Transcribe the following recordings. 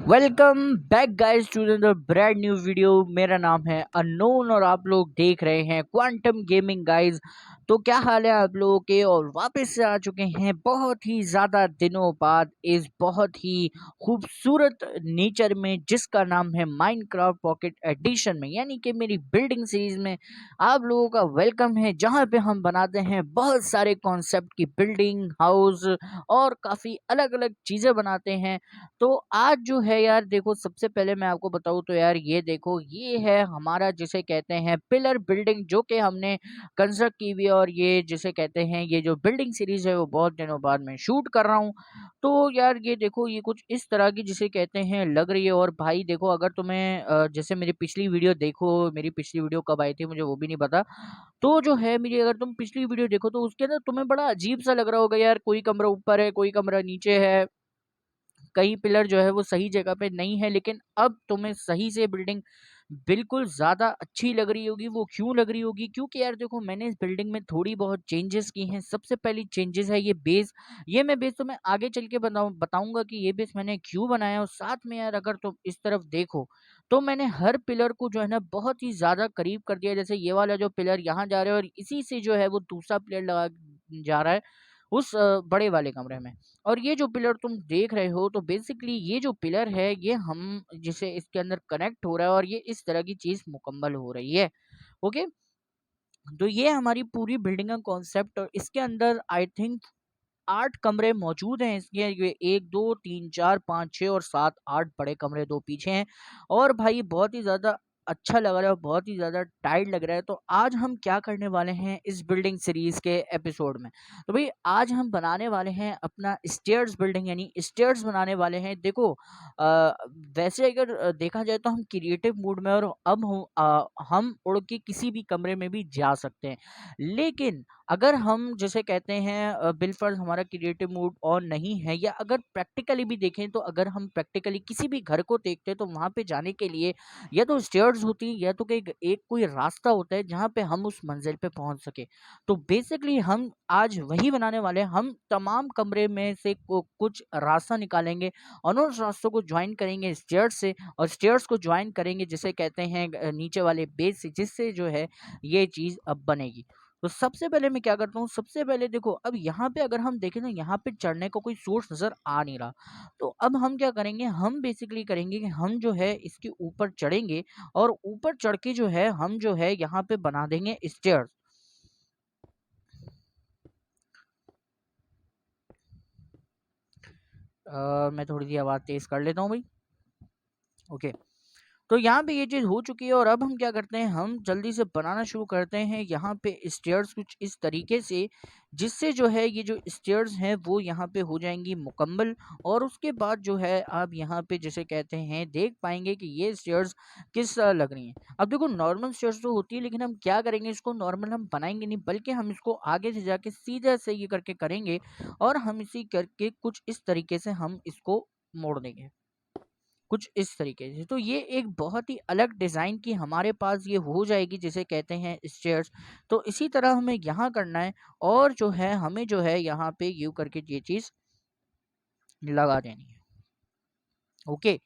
Welcome back guys to the brand new video. मेरा नाम है अननोन और आप लोग देख रहे हैं क्वांटम गेमिंग गाइस। तो क्या हाल है आप लोगों के, और वापस से आ चुके हैं बहुत ही ज़्यादा दिनों बाद इस बहुत ही खूबसूरत नेचर में जिसका नाम है माइनक्राफ्ट पॉकेट एडिशन में, यानी कि मेरी बिल्डिंग सीरीज में आप लोगों का वेलकम है, जहाँ पे हम बनाते हैं बहुत सारे कॉन्सेप्ट की बिल्डिंग हाउस और काफ़ी अलग अलग चीज़ें बनाते हैं। तो आज जो है यार, देखो सबसे पहले मैं आपको बताऊँ तो यार ये देखो, ये है हमारा जिसे कहते हैं पिलर बिल्डिंग, जो कि हमने कंस्ट्रक्ट की हुई है। और ये जिसे कहते हैं, ये जो बिल्डिंग सीरीज है वो बहुत दिनों बाद मैं शूट कर रहा हूँ। तो यार ये देखो, ये कुछ इस तरह की जिसे कहते हैं लग रही है। और भाई देखो, अगर तुम्हें जैसे मेरी पिछली वीडियो देखो, मेरी पिछली वीडियो कब आई थी मुझे वो भी नहीं पता। तो जो है मेरी, अगर तुम पिछली वीडियो देखो तो उसके अंदर तुम्हें बड़ा अजीब सा लग रहा होगा यार, कोई कमरा ऊपर है कोई कमरा नीचे है, कई पिलर जो है वो सही जगह पे नहीं है। लेकिन अब तुम्हें सही से बिल्डिंग बिल्कुल ज़्यादा अच्छी लग रही होगी। वो क्यों लग रही होगी? क्योंकि यार देखो, मैंने इस बिल्डिंग में थोड़ी बहुत चेंजेस की हैं। सबसे पहली चेंजेस है ये बेस। ये मैं बेस तुम्हें आगे चल के बताऊंगा कि ये बेस मैंने क्यों बनाया। और साथ में यार, अगर तुम इस तरफ देखो तो मैंने हर पिलर को जो है ना बहुत ही ज़्यादा करीब कर दिया। जैसे ये वाला जो पिलर यहाँ जा रहा है और इसी से जो है वो दूसरा पिलर लगा जा रहा है उस बड़े वाले कमरे में। और ये जो पिलर तुम देख रहे हो, तो बेसिकली ये जो पिलर है ये हम जिसे इसके अंदर कनेक्ट हो रहा है और ये इस तरह की चीज मुकम्मल हो रही है। ओके। तो ये हमारी पूरी बिल्डिंग का कॉन्सेप्ट, और इसके अंदर आई थिंक 8 कमरे मौजूद हैं। इसके ये 1 2 3 4 5 6 और 7 8 बड़े कमरे, 2 पीछे हैं। और भाई बहुत ही ज्यादा अच्छा लग रहा है और बहुत ही ज्यादा टाइट लग रहा है। तो आज हम क्या करने वाले हैं इस बिल्डिंग सीरीज के एपिसोड में? तो भाई आज हम बनाने वाले हैं अपना स्टेयर्स बिल्डिंग, यानी स्टेयर्स बनाने वाले हैं। देखो वैसे अगर देखा जाए तो हम क्रिएटिव मूड में, और अब हम उड़ के किसी भी कमरे में भी जा सकते हैं। लेकिन अगर हम जैसे कहते हैं बिलफर्ज हमारा क्रिएटिव मूड ऑन नहीं है, या अगर प्रैक्टिकली भी देखें, तो अगर हम प्रैक्टिकली किसी भी घर को देखते हैं तो वहां पे जाने के लिए या तो स्टेयर्स होती है या तो एक कोई रास्ता होता है जहां पे हम उस मंजिल पे पहुंच सके। तो बेसिकली हम आज वही बनाने वाले हैं। हम तमाम कमरे में से कुछ रास्ता निकालेंगे और उस रास्तों को ज्वाइन करेंगे स्टेयर्स से, और स्टेयर्स को ज्वाइन करेंगे जिसे कहते हैं नीचे वाले बेस से, जिससे जो है ये चीज अब बनेगी। तो सबसे पहले मैं क्या करता हूँ, सबसे पहले देखो, अब यहाँ पे अगर हम देखें तो यहाँ पे चढ़ने का कोई सोर्स नज़र आ नहीं रहा। तो अब हम क्या करेंगे, हम बेसिकली करेंगे कि हम जो है इसके ऊपर चढ़ेंगे, और ऊपर चढ़ के जो है हम जो है यहाँ पे बना देंगे स्टेयर्स। मैं थोड़ी सी आवाज़ तेज़ कर लेता हूँ भाई। ओके। तो यहाँ पे ये चीज़ हो चुकी है, और अब हम क्या करते हैं, हम जल्दी से बनाना शुरू करते हैं यहाँ पे स्टेयर्स कुछ इस तरीके से, जिससे जो है ये जो स्टेयर्स हैं वो यहाँ पे हो जाएंगी मुकम्मल। और उसके बाद जो है आप यहाँ पे जैसे कहते हैं देख पाएंगे कि ये स्टेयर्स किस तरह लग रही हैं। अब देखो, नॉर्मल स्टेयर्स तो होती है, लेकिन हम क्या करेंगे, इसको नॉर्मल हम बनाएंगे नहीं, बल्कि हम इसको आगे से जाके सीधा से ये करके करेंगे, और हम इसी करके कुछ इस तरीके से हम इसको मोड़ देंगे, कुछ इस तरीके से। तो ये एक बहुत ही अलग डिज़ाइन की हमारे पास ये हो जाएगी जिसे कहते हैं स्टेयर्स। तो इसी तरह हमें यहाँ करना है, और जो है हमें जो है यहाँ पे यू करके ये चीज़ लगा देनी है। ओके।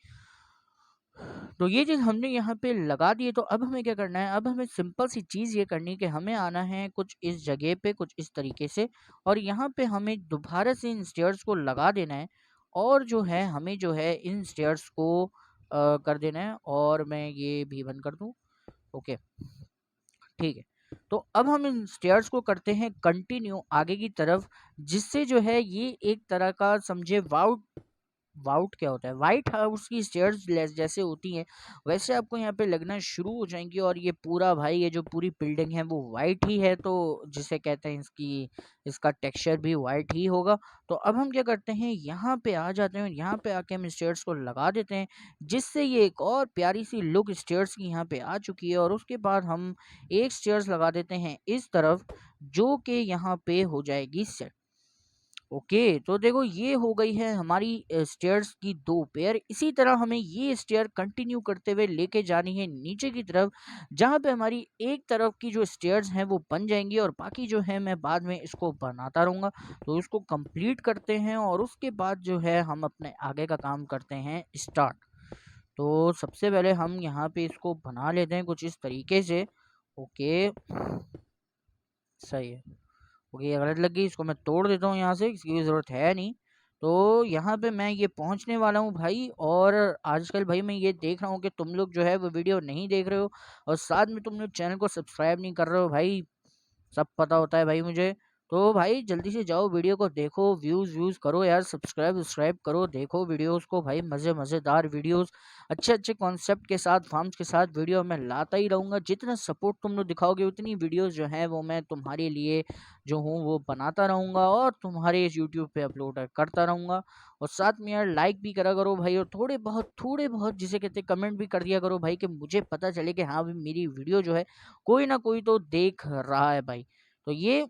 तो ये चीज़ हमने यहाँ पे लगा दी है। तो अब हमें क्या करना है, अब हमें सिंपल सी चीज़ ये करनी है कि हमें आना है कुछ इस जगह पे, कुछ इस तरीके से, और यहाँ पे हमें दोबारा से इन स्टेयर्स को लगा देना है। और जो है हमें जो है इन स्टेयर्स को कर देना है, और मैं ये भी बंद कर दूँ। ओके। ठीक है। तो अब हम इन स्टेयर्स को करते हैं कंटिन्यू आगे की तरफ, जिससे जो है ये एक तरह का समझे वाउट, वाउट क्या होता है, व्हाइट हाउस की स्टेयर्स जैसे होती हैं वैसे आपको यहाँ पे लगना शुरू हो जाएंगी। और ये पूरा भाई, ये जो पूरी बिल्डिंग है वो वाइट ही है, तो जिसे कहते हैं इसकी, इसका टेक्सचर भी वाइट ही होगा। तो अब हम क्या करते हैं, यहाँ पे आ जाते हैं, यहाँ पे आके हम स्टेयर्स को लगा देते हैं, जिससे ये एक और प्यारी सी लुक स्टेयर्स की यहाँ पे आ चुकी है। और उसके बाद हम एक स्टेयर्स लगा देते हैं इस तरफ, जो कि यहाँ पे हो जाएगी सेट। ओके, तो देखो ये हो गई है हमारी स्टेयर्स की 2 पेयर। इसी तरह हमें ये स्टेयर कंटिन्यू करते हुए लेके जानी है नीचे की तरफ, जहाँ पे हमारी एक तरफ की जो स्टेयर्स हैं वो बन जाएँगी और बाकी जो है मैं बाद में इसको बनाता रहूँगा। तो इसको कंप्लीट करते हैं और उसके बाद जो है हम अपने आगे का काम करते हैं स्टार्ट। तो सबसे पहले हम यहाँ पे इसको बना लेते हैं कुछ इस तरीके से। ओके, सही है। ओके, ये गलत लग गई, इसको मैं तोड़ देता हूँ यहाँ से, इसकी कोई ज़रूरत है नहीं। तो यहाँ पे मैं ये पहुँचने वाला हूँ भाई, और आजकल भाई मैं ये देख रहा हूँ कि तुम लोग जो है वो वीडियो नहीं देख रहे हो और साथ में तुम लोग चैनल को सब्सक्राइब नहीं कर रहे हो भाई। सब पता होता है भाई मुझे। तो भाई जल्दी से जाओ वीडियो को देखो, व्यूज़ व्यूज़ करो यार, सब्सक्राइब वब्सक्राइब करो, देखो वीडियोज़ को भाई, मज़ेदार वीडियोज़, अच्छे कॉन्सेप्ट के साथ, फार्म्स के साथ वीडियो मैं लाता ही रहूँगा। जितना सपोर्ट तुम लोग दिखाओगे उतनी वीडियोज़ जो हैं वो मैं तुम्हारे लिए जो हूँ वो बनाता रहूँगा और तुम्हारे इस यूट्यूब पे अपलोड करता रहूँगा। और साथ में यार लाइक भी करा करो भाई, और थोड़े बहुत जिसे कहते हैं कमेंट भी कर दिया करो भाई, कि मुझे पता चले कि हाँ भाई मेरी वीडियो जो है कोई ना कोई तो देख रहा है भाई। तो ये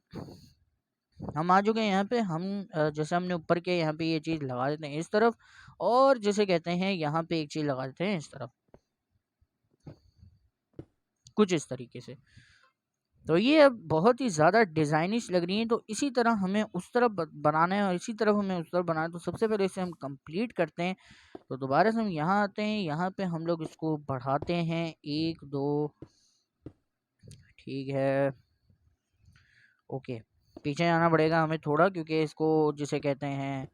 हम आ चुके हैं यहाँ पे। हम जैसे हमने ऊपर के यहाँ पे ये चीज़ लगा देते हैं इस तरफ, और जिसे कहते हैं यहाँ पे एक चीज़ लगा देते हैं इस तरफ, कुछ इस तरीके से। तो ये अब बहुत ही ज़्यादा डिज़ाइनिश लग रही है, तो इसी तरह हमें उस तरफ बनाना है और इसी तरफ हमें उस तरफ बनाना है। तो सबसे पहले इसे हम कंप्लीट करते हैं। तो दोबारा से हम यहाँ आते हैं, यहाँ पे हम लोग इसको बढ़ाते हैं 1 2, ठीक है। ओके, पीछे आना पड़ेगा हमें थोड़ा, क्योंकि इसको जिसे कहते हैं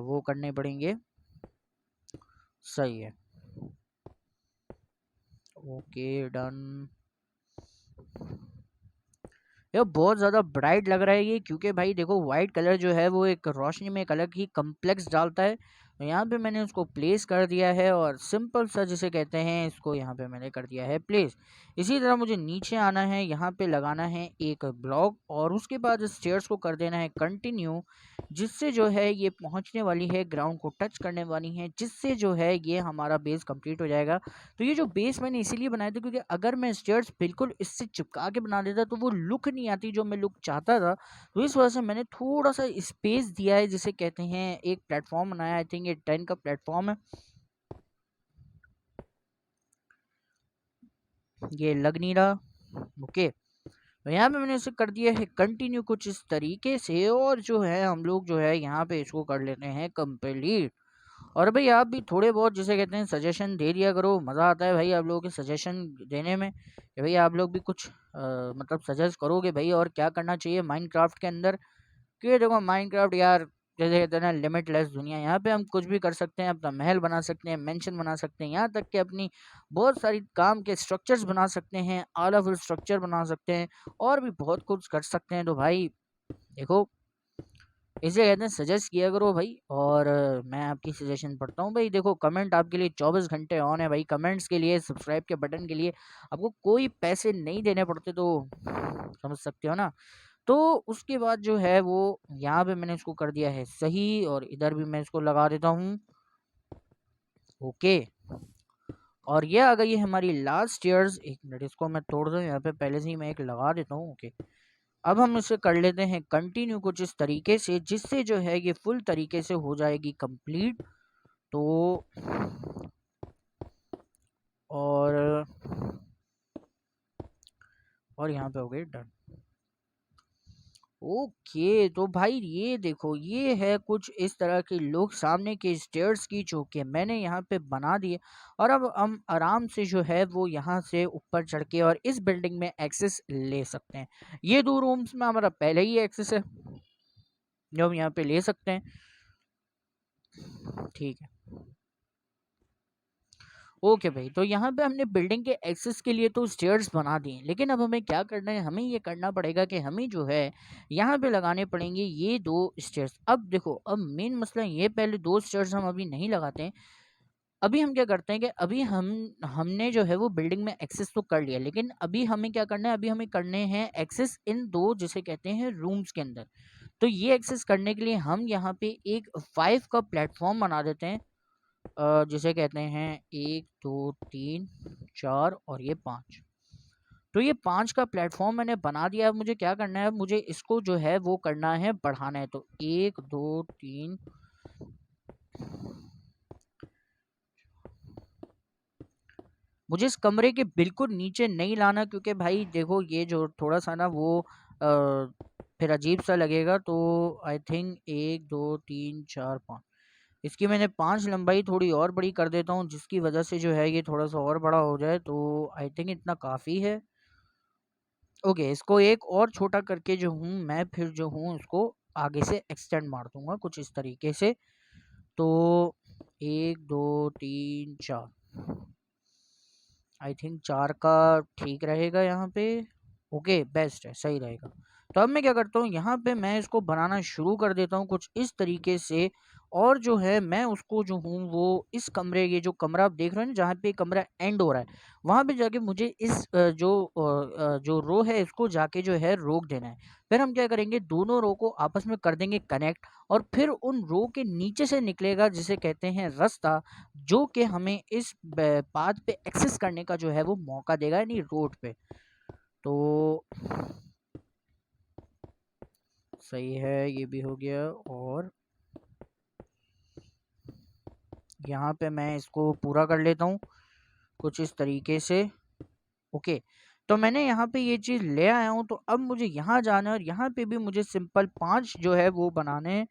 वो करने पड़ेंगे। सही है, ओके, डन। ये बहुत ज़्यादा ब्राइट लग रहा है ये, क्योंकि भाई देखो वाइट कलर जो है वो एक रोशनी में एक अलग ही कम्प्लेक्स डालता है। तो यहाँ पे मैंने उसको प्लेस कर दिया है और सिंपल सा जिसे कहते हैं इसको यहाँ पे मैंने कर दिया है प्लेस। इसी तरह मुझे नीचे आना है, यहाँ पे लगाना है एक ब्लॉक और उसके बाद स्टेयर्स को कर देना है कंटिन्यू, जिससे जो है ये पहुँचने वाली है, ग्राउंड को टच करने वाली है, जिससे जो है ये हमारा बेस कंप्लीट हो जाएगा। तो ये जो बेस मैंने इसीलिए बनाया था क्योंकि अगर मैं स्टेयर्स बिल्कुल इससे चिपका के बना देता तो वो लुक नहीं आती जो मैं लुक चाहता था। तो इस वजह से मैंने थोड़ा सा स्पेस दिया है, जिसे कहते हैं एक प्लेटफॉर्म बनाया। आई थिंक ये 10 का प्लेटफॉर्म है, ये लग नहीं रहा। ओके, तो यहाँ पे मैंने इसे कर दिया है कंटिन्यू कुछ इस तरीके से, और जो है हम लोग जो है यहाँ पे इसको कर लेते हैं कंप्लीट। और भाई आप भी थोड़े बहुत जिसे कहते हैं सजेशन दे दिया करो, मज़ा आता है भाई आप लोगों के सजेशन देने में, कि भाई आप लोग भी कुछ मतलब सजेस्ट करोगे भाई और क्या करना चाहिए माइनक्राफ्ट के अंदर। क्योंकि देखो माइनक्राफ्ट यार जैसे कहते हैं ना लिमिटलेस दुनिया, यहाँ पे हम कुछ भी कर सकते हैं, अपना महल बना सकते हैं, मेंशन बना सकते हैं, यहाँ तक कि अपनी बहुत सारी काम के स्ट्रक्चर्स बना सकते हैं, ऑल ऑफ स्ट्रक्चर बना सकते हैं, और भी बहुत कुछ कर सकते हैं। तो भाई देखो इसे कहते हैं सजेस्ट किया करो भाई, और मैं आपकी सजेशन पढ़ता हूँ भाई। देखो कमेंट आपके लिए 24 घंटे ऑन है भाई, कमेंट्स के लिए, सब्सक्राइब के बटन के लिए आपको कोई पैसे नहीं देने पड़ते, तो समझ सकते हो ना। तो उसके बाद जो है वो यहाँ पे मैंने इसको कर दिया है सही, और इधर भी मैं इसको लगा देता हूँ। ओके, और ये आ गई है हमारी लास्ट ईयर्स। एक मिनट, इसको मैं तोड़ दूँ, यहाँ पे पहले से ही मैं एक लगा देता हूँ। ओके, अब हम इसे कर लेते हैं कंटिन्यू कुछ इस तरीके से, जिससे जो है ये फुल तरीके से हो जाएगी कंप्लीट। तो और यहाँ पे हो गई डन। ओके, तो भाई ये देखो ये है कुछ इस तरह के लोग सामने के स्टेयर्स की जो कि मैंने यहाँ पे बना दिए, और अब हम आराम से जो है वो यहाँ से ऊपर चढ़ के और इस बिल्डिंग में एक्सेस ले सकते हैं। ये 2 रूम्स में हमारा पहले ही एक्सेस है जो हम यहाँ पे ले सकते हैं। ठीक है, ओके भाई, तो यहाँ पे हमने बिल्डिंग के एक्सेस के लिए तो स्टेयर्स बना दिए, लेकिन अब हमें क्या करना है, हमें ये करना पड़ेगा कि हमें जो है यहाँ पे लगाने पड़ेंगे ये 2 स्टेयर्स। अब देखो अब मेन मसला ये, पहले 2 स्टेयर्स हम अभी नहीं लगाते हैं। अभी हम क्या करते हैं कि अभी हमने जो है वो बिल्डिंग में एक्सेस तो कर लिया, लेकिन अभी हमें क्या करना है, अभी हमें करने हैं एक्सेस इन 2 जिसे कहते हैं रूम्स के अंदर। तो ये एक्सेस करने के लिए हम यहाँ पे एक 5 का प्लेटफॉर्म बना देते हैं, जिसे कहते हैं 1 2 3 4 और ये 5। तो ये 5 का प्लेटफ़ॉर्म मैंने बना दिया है। अब मुझे क्या करना है, अब मुझे इसको जो है वो करना है, बढ़ाना है। तो 1, 2, 3 मुझे इस कमरे के बिल्कुल नीचे नहीं लाना, क्योंकि भाई देखो ये जो थोड़ा-सा ना वो फिर अजीब-सा लगेगा। तो आई थिंक 1, 2, 3, 4, 5 इसकी मैंने 5 लंबाई थोड़ी और बड़ी कर देता हूँ, जिसकी वजह से जो है ये थोड़ा-सा और बड़ा हो जाए। तो आई थिंक इतना काफ़ी है। ओके, इसको एक और छोटा करके जो हूँ मैं, फिर जो हूँ उसको आगे से एक्सटेंड मार दूँगा कुछ इस तरीके से। तो 1, 2, 3, 4 आई थिंक 4 का ठीक रहेगा यहाँ पे। ओके, बेस्ट है, सही रहेगा। तो अब मैं क्या करता हूँ, यहाँ पे मैं इसको बनाना शुरू कर देता हूँ कुछ इस तरीके से। और जो है मैं उसको जो हूँ वो इस कमरे, ये जो कमरा आप देख रहे हो ना जहाँ पे कमरा एंड हो रहा है, वहाँ पे जाके मुझे इस जो रो है इसको जाके जो है रोक देना है। फिर हम क्या करेंगे, दोनों रो को आपस में कर देंगे कनेक्ट, और फिर उन रो के नीचे से निकलेगा जिसे कहते हैं रास्ता, जो कि हमें इस पाथ पे एक्सेस करने का जो है वो मौका देगा, यानी रोड पे। तो सही है, ये भी हो गया। और यहाँ पे मैं इसको पूरा कर लेता हूँ कुछ इस तरीके से। ओके, तो मैंने यहाँ पे ये चीज़ ले आया हूँ। तो अब मुझे यहाँ जाना है और यहाँ पे भी मुझे सिंपल 5 जो है वो बनाने हैं।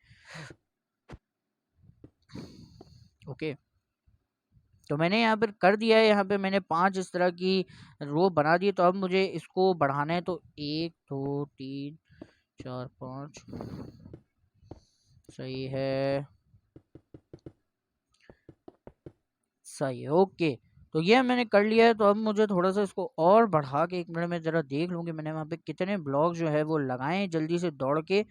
ओके, तो मैंने यहाँ पर कर दिया है, यहाँ पे मैंने 5 इस तरह की रो बना दी। तो अब मुझे इसको बढ़ाना है। तो 1, 2, 3, 4, 5 सही है, सही है। ओके, तो ये मैंने कर लिया है। तो अब मुझे थोड़ा-सा इसको और बढ़ा के 1 मिनट में ज़रा देख लूँ कि मैंने वहाँ पे कितने ब्लॉक जो है वो लगाए हैं जल्दी से दौड़ के।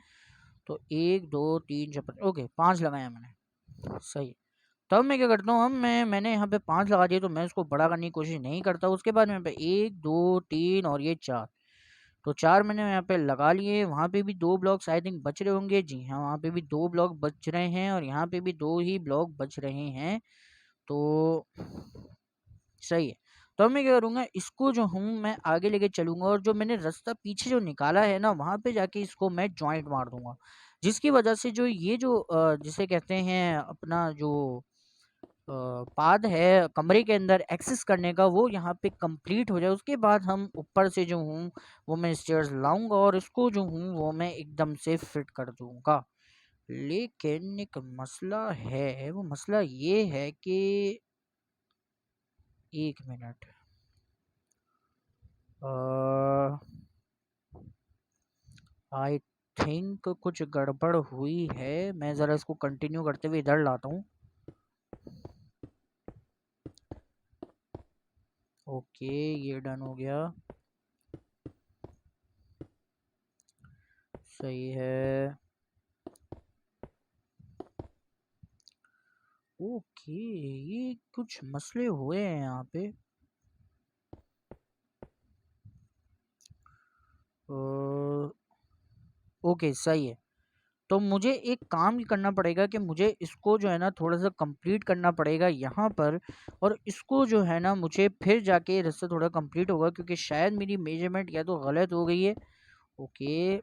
तो 1, 2, 3, 4, 5 ओके 5 लगाए हैं मैंने, सही है। तो अब मैं क्या करता हूँ, अब मैंने यहाँ पे 5 लगा दिए, तो मैं इसको बड़ा करने की कोशिश नहीं करता। उसके बाद मैं पे 1, 2, 3 और ये 4, तो 4 मैंने यहाँ पे लगा लिए। वहाँ पे भी 2 ब्लॉक्स आई थिंक बच रहे होंगे। जी हाँ, वहाँ पे भी 2 ब्लॉक बच रहे हैं और यहाँ पे भी 2 ही ब्लॉक बच रहे हैं। तो सही है। तो अब मैं क्या करूँगा, इसको जो हूँ मैं आगे लेके चलूँगा, और जो मैंने रास्ता पीछे जो निकाला है ना, वहाँ पे जाके इसको मैं जॉइंट मार दूँगा। जिसकी वजह से जो ये जो जिसे कहते हैं अपना जो पाथ है कमरे के अंदर एक्सेस करने का, वो यहाँ पे कंप्लीट हो जाए। उसके बाद हम ऊपर से जो हूँ वो मैं स्टेयर्स लाऊँगा और इसको जो हूँ वो मैं एकदम से फिट कर दूँगा। लेकिन एक मसला है, वो मसला ये है कि 1 मिनट आई थिंक कुछ गड़बड़ हुई है। मैं ज़रा इसको कंटिन्यू करते हुए इधर लाता हूँ। ओके, ये डन हो गया, सही है। ओके, ये कुछ मसले हुए हैं यहाँ पे। ओके, सही है। तो मुझे एक काम करना पड़ेगा कि मुझे इसको जो है ना थोड़ा-सा कंप्लीट करना पड़ेगा यहाँ पर, और इसको जो है ना मुझे फिर जाके रास्ता थोड़ा कंप्लीट होगा, क्योंकि शायद मेरी मेज़रमेंट या तो गलत हो गई है। ओके,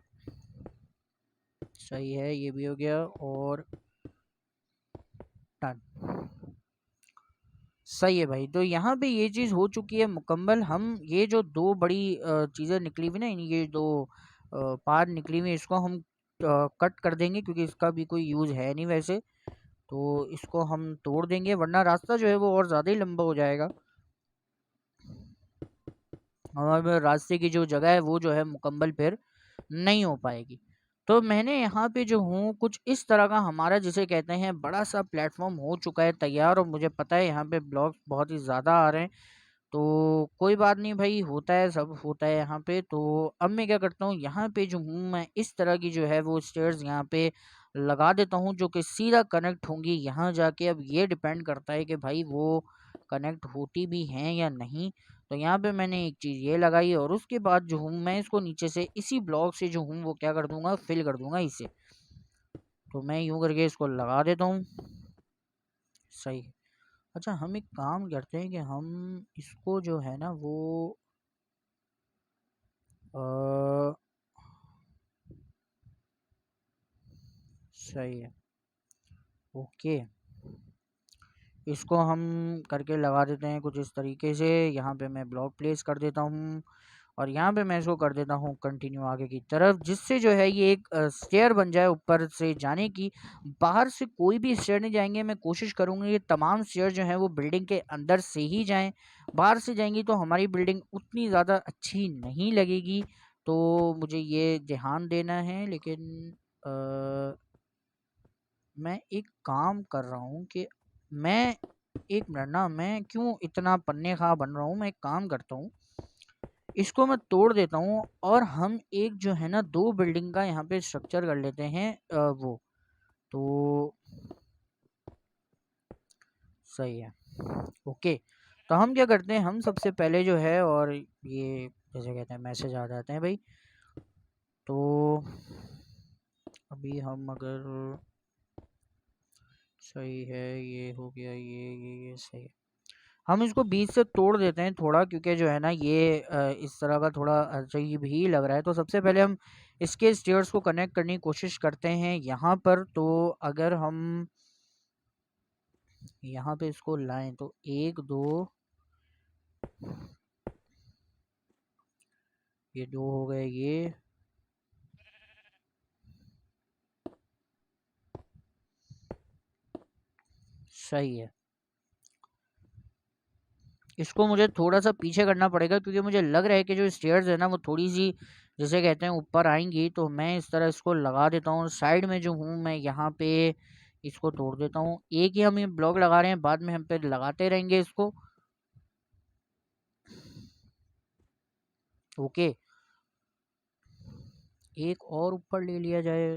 सही है, ये भी हो गया और डन। सही है भाई, तो यहाँ पे ये चीज़ हो चुकी है मुकम्मल। हम ये जो 2 बड़ी चीज़ें निकली हुई ना, ये 2 पार निकली हुई, इसको हम कट कर देंगे, क्योंकि इसका भी कोई यूज़ है नहीं वैसे। तो इसको हम तोड़ देंगे, वरना रास्ता जो है वो और ज़्यादा ही लंबा हो जाएगा। हमारे रास्ते की जो जगह है वो जो है मुकम्मल फिर नहीं हो पाएगी। तो मैंने यहाँ पे जो हूँ कुछ इस तरह का हमारा जिसे कहते हैं बड़ा सा प्लेटफॉर्म हो चुका है तैयार, और मुझे पता है यहाँ पे ब्लॉग्स बहुत ही ज़्यादा आ रहे हैं। तो कोई बात नहीं भाई, होता है, सब होता है यहाँ पे। तो अब मैं क्या करता हूँ, यहाँ पे जो हूँ मैं इस तरह की जो है वो स्टेयर्स यहाँ पे लगा देता हूँ, जो कि सीधा कनेक्ट होंगी यहाँ जाके। अब ये डिपेंड करता है कि भाई वो कनेक्ट होती भी हैं या नहीं। तो यहाँ पे मैंने एक चीज़ ये लगाई, और उसके बाद जो हूँ मैं इसको नीचे से इसी ब्लॉक से जो हूँ वो क्या कर दूंगा, फिल कर दूंगा इसे। तो मैं यूँ करके इसको लगा देता हूँ, सही है। अच्छा, हम एक काम करते हैं कि हम इसको जो है ना वो अ, सही है। ओके, इसको हम करके लगा देते हैं कुछ इस तरीके से। यहाँ पे मैं ब्लॉक प्लेस कर देता हूँ और यहाँ पे मैं इसको कर देता हूँ कंटिन्यू आगे की तरफ, जिससे जो है ये एक स्टेयर बन जाए ऊपर से जाने की। बाहर से कोई भी स्टेयर नहीं जाएंगे, मैं कोशिश करूँगी ये तमाम स्टेयर जो हैं वो बिल्डिंग के अंदर से ही जाएं। बाहर से जाएंगी तो हमारी बिल्डिंग उतनी ज़्यादा अच्छी नहीं लगेगी, तो मुझे ये ध्यान देना है। लेकिन मैं एक काम कर रहा हूँ कि मैं एक मिनट ना, मैं क्यों इतना पन्ने खा बन रहा हूँ। मैं एक काम करता हूँ, इसको मैं तोड़ देता हूँ और हम एक जो है ना 2 बिल्डिंग का यहाँ पे स्ट्रक्चर कर लेते हैं। वो तो सही है। ओके, तो हम क्या करते हैं, हम सबसे पहले जो है, और ये जैसे कहते हैं मैसेज आ जाते हैं भाई। तो अभी हम अगर सही है, ये हो गया, ये सही है। हम इसको बीच से तोड़ देते हैं थोड़ा, क्योंकि जो है ना ये इस तरह का थोड़ा अजीब ही लग रहा है। तो सबसे पहले हम इसके स्टेयर्स को कनेक्ट करने की कोशिश करते हैं यहाँ पर। तो अगर हम यहाँ पे इसको लाएं तो 1 2, ये 2 हो गए, ये सही है। इसको मुझे थोड़ा-सा पीछे करना पड़ेगा, क्योंकि मुझे लग रहा है कि जो स्टेयर्स है ना वो थोड़ी-सी जिसे कहते हैं ऊपर आएँगी। तो मैं इस तरह इसको लगा देता हूँ। साइड में जो हूँ मैं यहाँ पे इसको तोड़ देता हूँ। एक ही हम ये ब्लॉक लगा रहे हैं, बाद में हम फिर लगाते रहेंगे इसको। ओके, एक और ऊपर ले लिया जाए,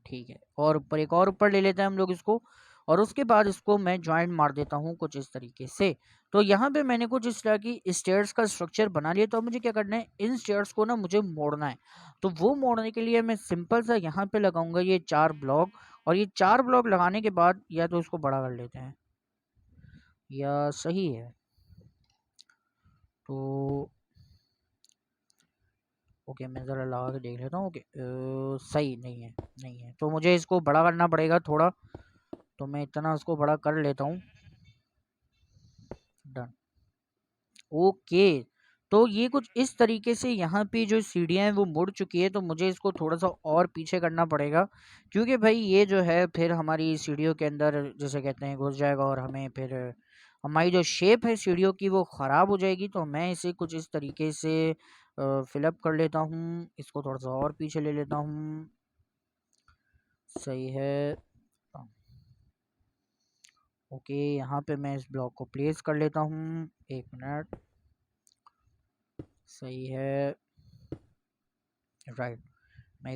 ठीक है, और ऊपर एक और ऊपर ले लेते हैं हम लोग इसको। और उसके बाद इसको मैं जॉइंट मार देता हूँ कुछ इस तरीके से। तो यहाँ पे मैंने कुछ इस तरह की स्टेयर्स का स्ट्रक्चर बना लिया। तो अब मुझे क्या करना है, इन स्टेयर्स को ना मुझे मोड़ना है। तो वो मोड़ने के लिए मैं सिंपल सा यहाँ पे लगाऊंगा ये 4 ब्लॉक। और ये 4 ब्लॉक लगाने के बाद या तो इसको बड़ा कर लेते हैं, या सही है। तो ओके, मैं ज़रा लगा के देख लेता हूँ। ओके, सही नहीं है, नहीं है, तो मुझे इसको बड़ा करना पड़ेगा थोड़ा। तो मैं इतना उसको बड़ा कर लेता हूँ। डन। ओके, तो ये कुछ इस तरीके से यहाँ पे जो सीढ़ियाँ हैं वो मुड़ चुकी है। तो मुझे इसको थोड़ा सा और पीछे करना पड़ेगा, क्योंकि भाई ये जो है फिर हमारी सीढ़ियों के अंदर जैसे कहते हैं घुस जाएगा, और हमें फिर हमारी जो शेप है सीढ़ियों की वो ख़राब हो जाएगी। तो मैं इसे कुछ इस तरीके से फिलअप कर लेता हूँ। इसको थोड़ा सा और पीछे ले लेता हूँ। सही है। ओके, यहाँ पे मैं इस ब्लॉक को प्लेस कर लेता हूँ। 1 मिनट, सही है। राइट, मैं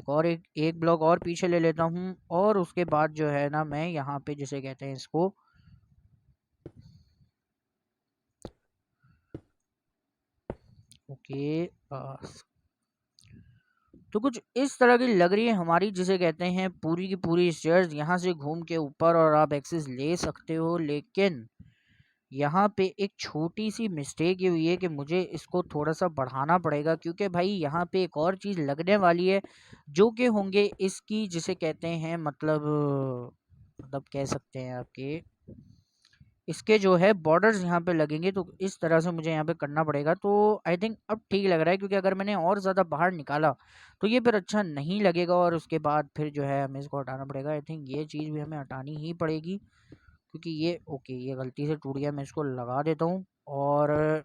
एक ब्लॉक और पीछे ले लेता हूँ। और उसके बाद जो है ना मैं यहाँ पे जिसे कहते हैं इसको, ओके, तो कुछ इस तरह की लग रही है हमारी जिसे कहते हैं पूरी की पूरी स्टेयर्स यहाँ से घूम के ऊपर, और आप एक्सेस ले सकते हो। लेकिन यहाँ पे एक छोटी सी मिस्टेक ये हुई है कि मुझे इसको थोड़ा सा बढ़ाना पड़ेगा, क्योंकि भाई यहाँ पे एक और चीज़ लगने वाली है, जो कि होंगे इसकी जिसे कहते हैं मतलब कह सकते हैं आपके इसके जो है बॉर्डर्स यहाँ पे लगेंगे। तो इस तरह से मुझे यहाँ पे करना पड़ेगा। तो आई थिंक अब ठीक लग रहा है, क्योंकि अगर मैंने और ज़्यादा बाहर निकाला तो ये फिर अच्छा नहीं लगेगा, और उसके बाद फिर जो है हमें इसको हटाना पड़ेगा। आई थिंक ये चीज़ भी हमें हटानी ही पड़ेगी, क्योंकि ये ओके, ये गलती से टूट गया। मैं इसको लगा देता हूँ और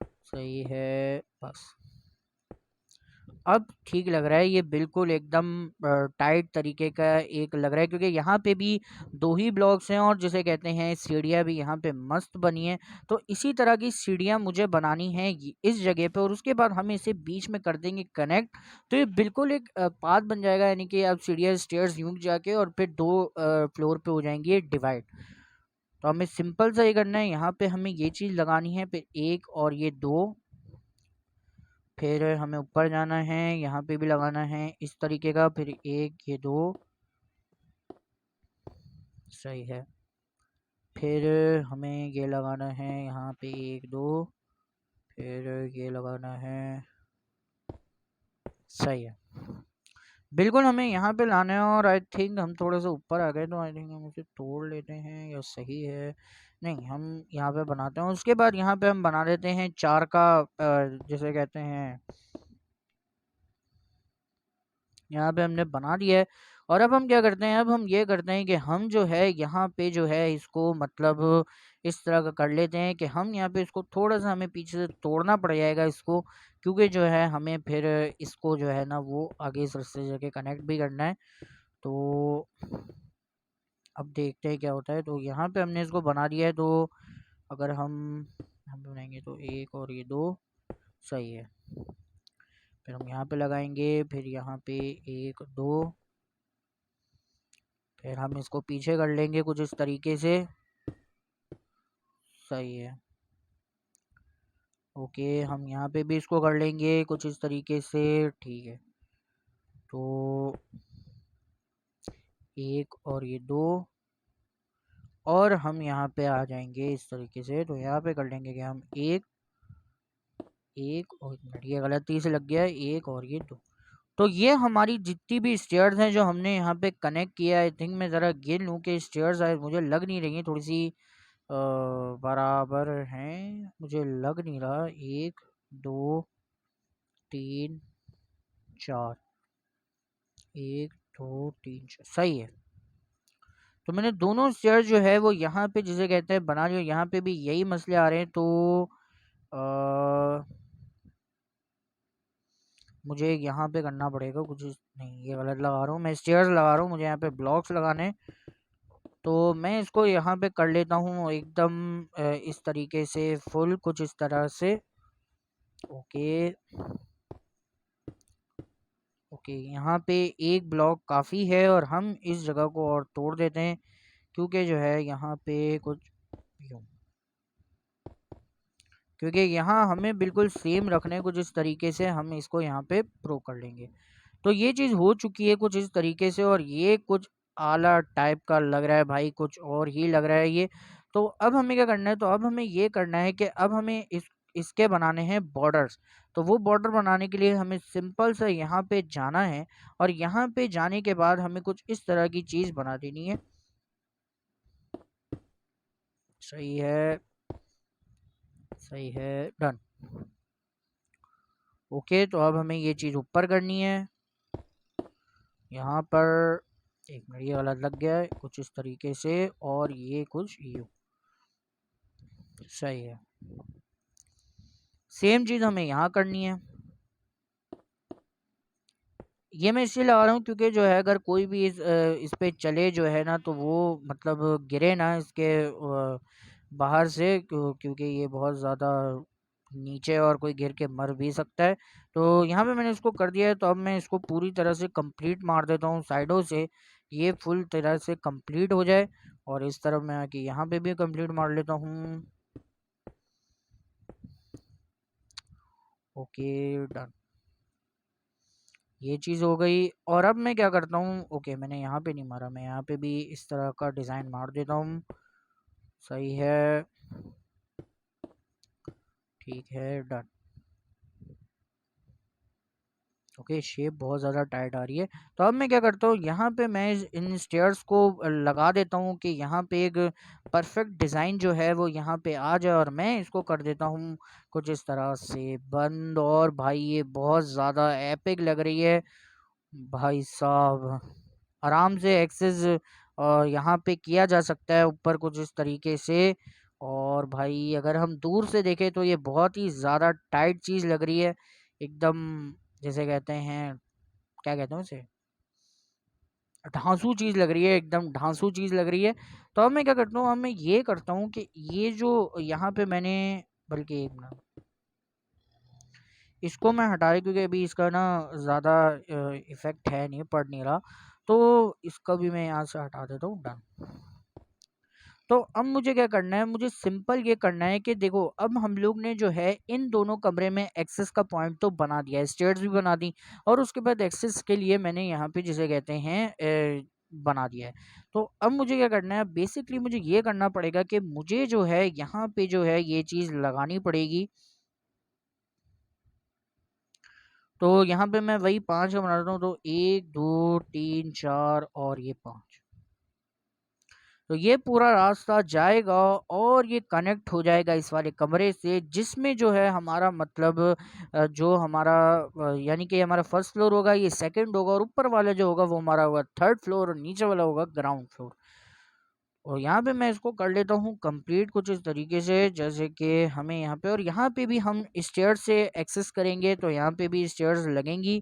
सही है, बस अब ठीक लग रहा है। ये बिल्कुल एकदम टाइट तरीके का एक लग रहा है, क्योंकि यहाँ पे भी 2 ही ब्लॉक्स हैं, और जिसे कहते हैं सीढ़ियाँ भी यहाँ पे मस्त बनी है। तो इसी तरह की सीढ़ियाँ मुझे बनानी है इस जगह पे, और उसके बाद हम इसे बीच में कर देंगे कनेक्ट। तो ये बिल्कुल एक पाथ बन जाएगा, यानी कि अब सीढ़ियाँ स्टेयर्स यूँ जाके और फिर 2 फ्लोर पे हो जाएंगी डिवाइड। तो हमें सिंपल सा ये करना है, यहाँ पे हमें ये चीज़ लगानी है, फिर 1 और ये 2, फिर हमें ऊपर जाना है, यहाँ पे भी लगाना है इस तरीके का, फिर 1 ये 2, सही है। फिर हमें ये लगाना है यहाँ पे 1 2, फिर ये लगाना है। सही है, बिल्कुल हमें यहाँ पे लाना है। और आई थिंक हम थोड़े से ऊपर आ गए, तो आई थिंक हम उसे तोड़ लेते हैं, या सही है? नहीं, हम यहाँ पे बनाते हैं। उसके बाद यहाँ पे हम बना देते हैं चार का जिसे कहते हैं, यहाँ पे हमने बना दिया है। और अब हम क्या करते हैं, अब हम ये करते हैं कि हम जो है यहाँ पे जो है इसको मतलब इस तरह का कर लेते हैं कि हम यहाँ पे इसको थोड़ा सा हमें पीछे से तोड़ना पड़ जाएगा इसको, क्योंकि जो है हमें फिर इसको जो है ना वो आगे इस रस्ते से जाके कनेक्ट भी करना है। तो अब देखते हैं क्या होता है। तो यहाँ पे हमने इसको बना दिया है, तो अगर हम बनाएंगे तो एक और ये दो। सही है, फिर हम यहाँ पे लगाएंगे, फिर यहाँ पे एक दो, फिर हम इसको पीछे कर लेंगे कुछ इस तरीके से। सही है, ओके, हम यहाँ पे भी इसको कर लेंगे कुछ इस तरीके से। ठीक है, तो एक और ये दो, और हम यहाँ पे आ जाएंगे इस तरीके से। तो यहाँ पे कर लेंगे कि हम एक एक और एक मिनट, ये गलती से लग गया है, एक और ये दो। तो ये हमारी जितनी भी स्टेयर्स हैं जो हमने यहाँ पे कनेक्ट किया, आई थिंक मैं ज़रा गिन लूँ कि स्टेयर्स है, मुझे लग नहीं रही है, थोड़ी सी बराबर हैं, मुझे लग नहीं रहा। एक दो तीन चार, एक दो तीन चार, सही है। तो मैंने दोनों स्टेयर्स जो है वो यहाँ पे जिसे कहते हैं बना लिया। यहाँ पे भी यही मसले आ रहे हैं, तो मुझे यहाँ पे करना पड़ेगा कुछ नहीं, ये गलत लगा रहा हूँ, मैं स्टेयर्स लगा रहा हूँ, मुझे यहाँ पे ब्लॉक्स लगाने। तो मैं इसको यहाँ पे कर लेता हूँ एकदम इस तरीके से, फुल कुछ इस तरह से। ओके ओके, यहाँ पे एक ब्लॉक काफ़ी है, और हम इस जगह को और तोड़ देते हैं, क्योंकि जो है यहाँ पे कुछ यूँ, क्योंकि यहाँ हमें बिल्कुल सेम रखने कुछ इस तरीके से, हम इसको यहाँ पे प्रो कर लेंगे। तो ये चीज़ हो चुकी है कुछ इस तरीके से, और ये कुछ आला टाइप का लग रहा है भाई, कुछ और ही लग रहा है ये। तो अब हमें क्या करना है, तो अब हमें ये करना है कि अब हमें इसके बनाने हैं बॉर्डर्स। तो वो बॉर्डर बनाने के लिए हमें सिंपल सा यहाँ पे जाना है, और यहाँ पे जाने के बाद हमें कुछ इस तरह की चीज़ बना देनी है। सही है, सही है, डन। ओके, तो अब हमें ये चीज़ ऊपर करनी है। यहाँ पर एक मिनट, ये वाला लग गया है कुछ इस तरीके से, और ये कुछ यू। सही है, सेम चीज़ हमें यहाँ करनी है। ये मैं इसलिए लगा रहा हूँ क्योंकि जो है अगर कोई भी इस पे चले जो है ना, तो वो मतलब गिरे ना इसके बाहर से, क्योंकि ये बहुत ज़्यादा नीचे, और कोई गिर के मर भी सकता है। तो यहाँ पे मैंने इसको कर दिया है, तो अब मैं इसको पूरी तरह से कंप्लीट मार देता हूँ साइडों से, ये फुल तरह से कंप्लीट हो जाए। और इस तरफ मैं आके यहाँ पे भी कंप्लीट मार लेता हूँ। ओके, डन, ये चीज़ हो गई। और अब मैं क्या करता हूँ, ओके मैंने यहाँ पे नहीं मारा, मैं यहाँ पे भी इस तरह का डिज़ाइन मार देता हूँ। सही है, ठीक है, डन। ओके, शेप बहुत ज़्यादा टाइट आ रही है। तो अब मैं क्या करता हूँ, यहाँ पे मैं इन स्टेयर्स को लगा देता हूँ कि यहाँ पे एक परफेक्ट डिज़ाइन जो है वो यहाँ पे आ जाए, और मैं इसको कर देता हूँ कुछ इस तरह से बंद। और भाई ये बहुत ज़्यादा एपिक लग रही है भाई साहब। आराम से एक्सेस यहाँ पे किया जा सकता है ऊपर कुछ इस तरीके से। और भाई अगर हम दूर से देखें तो ये बहुत ही ज़्यादा टाइट चीज़ लग रही है एकदम, जैसे कहते हैं, क्या कहते हैं उसे, ढांसू चीज़ लग रही है, एकदम ढांसू चीज़ लग रही है। तो अब मैं क्या करता हूँ, अब मैं ये करता हूँ कि ये जो यहाँ पे मैंने, बल्कि एक मिनट, इसको मैं हटा रही क्योंकि अभी इसका ना ज़्यादा इफ़ेक्ट है नहीं, पड़ नहीं रहा। तो इसका भी मैं यहाँ से हटा देता हूँ, डन। तो अब मुझे क्या करना है, मुझे सिंपल ये करना है कि देखो अब हम लोग ने जो है इन दोनों कमरे में एक्सेस का पॉइंट तो बना दिया है, स्टेयर्स भी बना दी, और उसके बाद एक्सेस के लिए मैंने यहाँ पे जिसे कहते हैं बना दिया है। तो अब मुझे क्या करना है, बेसिकली मुझे ये करना पड़ेगा कि मुझे जो है यहाँ पे जो है ये चीज़ लगानी पड़ेगी। तो यहाँ पे मैं वही 5 का बना देता हूँ, तो 1 2 3 4 और ये 5। तो ये पूरा रास्ता जाएगा और ये कनेक्ट हो जाएगा इस वाले कमरे से, जिसमें जो है हमारा मतलब जो हमारा यानी कि हमारा फर्स्ट फ्लोर होगा, ये सेकंड होगा, और ऊपर वाला जो होगा वो हमारा होगा थर्ड फ्लोर, और नीचे वाला होगा ग्राउंड फ्लोर। और यहाँ पे मैं इसको कर लेता हूँ कंप्लीट कुछ इस तरीके से, जैसे कि हमें यहाँ पे, और यहाँ पे भी हम स्टेयर्स से एक्सेस करेंगे तो यहाँ पे भी स्टेयर्स लगेंगी,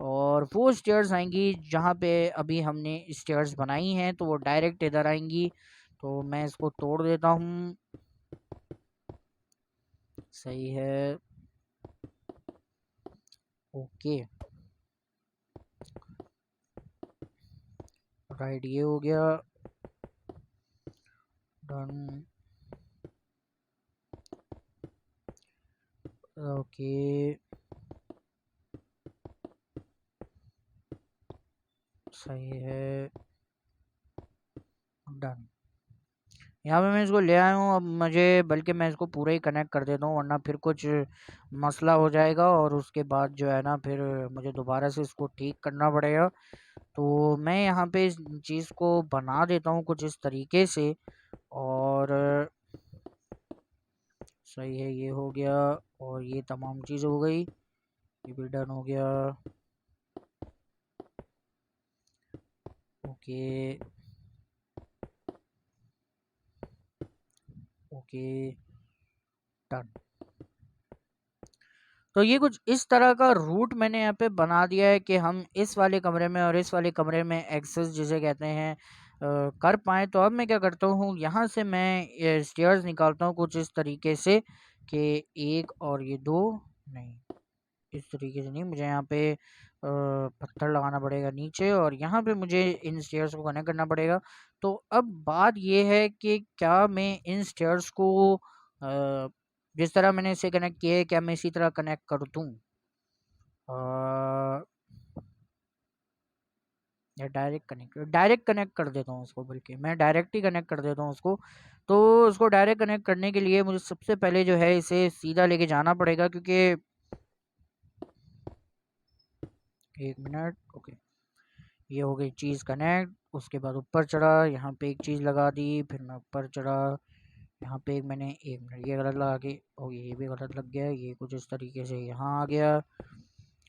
और वो स्टेयर्स आएंगी जहाँ पे अभी हमने स्टेयर्स बनाई हैं, तो वो डायरेक्ट इधर आएंगी। तो मैं इसको तोड़ देता हूँ। सही है। ओके, राइट, ये हो गया डन। ओके, सही है, डन। यहाँ पे मैं इसको ले आया हूँ। अब मुझे, बल्कि मैं इसको पूरा ही कनेक्ट कर देता हूँ, वरना फिर कुछ मसला हो जाएगा और उसके बाद जो है ना फिर मुझे दोबारा से इसको ठीक करना पड़ेगा। तो मैं यहाँ पे इस चीज़ को बना देता हूँ कुछ इस तरीके से, और सही है, ये हो गया, और ये तमाम चीज़ हो गई, ये भी डन हो गया। Okay okay, done. तो ये कुछ इस तरह का रूट मैंने यहाँ पे बना दिया है कि हम इस वाले कमरे में और इस वाले कमरे में एक्सेस जिसे कहते हैं कर पाएँ। तो अब मैं क्या करता हूँ, यहाँ से मैं स्टेयर्स निकालता हूँ कुछ इस तरीके से कि 1 और ये 2, नहीं, इस तरीके से नहीं, मुझे यहाँ पे पत्थर लगाना पड़ेगा नीचे, और यहाँ पे मुझे इन स्टेयर्स को कनेक्ट करना पड़ेगा। तो अब बात ये है कि क्या मैं इन स्टेयर्स को जिस तरह मैंने इसे कनेक्ट किया है, क्या मैं इसी तरह कनेक्ट कर दूँ? अ, या डायरेक्ट कनेक्ट कर देता हूँ उसको, बल्कि मैं डायरेक्ट ही कनेक्ट कर देता हूँ उसको। तो उसको डायरेक्ट कनेक्ट करने के लिए मुझे सबसे पहले जो है इसे सीधा लेके जाना पड़ेगा, क्योंकि 1 मिनट, ओके, ये हो गई चीज़ कनेक्ट। उसके बाद ऊपर चढ़ा, यहाँ पे एक चीज़ लगा दी, फिर मैं ऊपर चढ़ा, यहाँ पे एक मैंने 1 मिनट ये गलत लगा के, ओके, ये भी गलत लग गया, ये कुछ इस तरीके से यहाँ आ गया।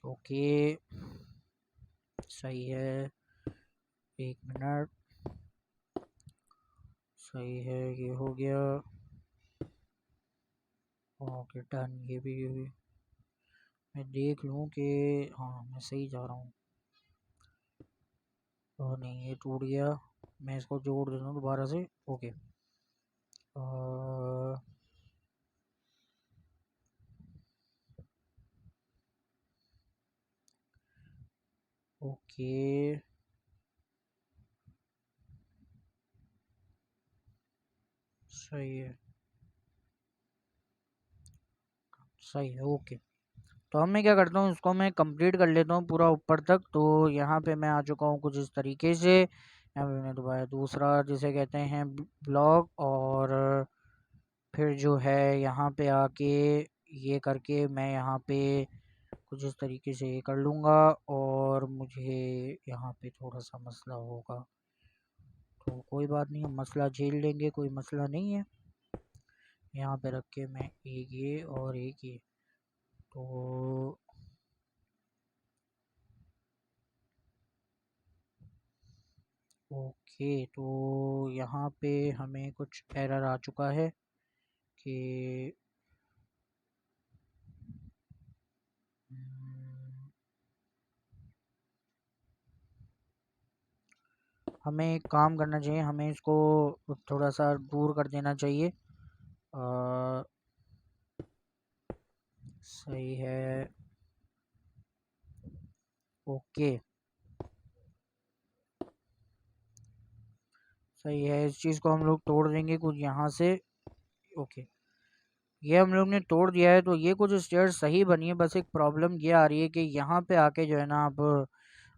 ओके, सही है, 1 मिनट, सही है, ये हो गया। Okay, done. ये भी मैं देख लूँ कि हाँ मैं सही जा रहा हूँ। और नहीं, ये टूट गया, मैं इसको जोड़ देता हूँ दोबारा से। ओके, ओके, सही है, सही है, ओके। तो अब मैं क्या करता हूँ, इसको मैं कंप्लीट कर लेता हूँ पूरा ऊपर तक। तो यहाँ पे मैं आ चुका हूँ कुछ इस तरीके से। यहाँ पे मैंने दोबारा दूसरा जिसे कहते हैं ब्लॉक, और फिर जो है यहाँ पे आके ये करके मैं यहाँ पे कुछ इस तरीके से ये कर लूँगा, और मुझे यहाँ पे थोड़ा सा मसला होगा, तो कोई बात नहीं, हम मसला झेल लेंगे, कोई मसला नहीं है। यहाँ पे रख के मैं एक ये और एक ये, तो ओके, तो यहाँ पे हमें कुछ एरर आ चुका है कि हम्म, हमें एक काम करना चाहिए, हमें इसको थोड़ा सा दूर कर देना चाहिए। सही है, ओके, सही है, इस चीज़ को हम लोग तोड़ देंगे कुछ यहाँ से। ओके, ये हम लोग ने तोड़ दिया है, तो ये कुछ स्टेयर्स सही बनी है। बस एक प्रॉब्लम ये आ रही है कि यहाँ पे आके जो है ना आप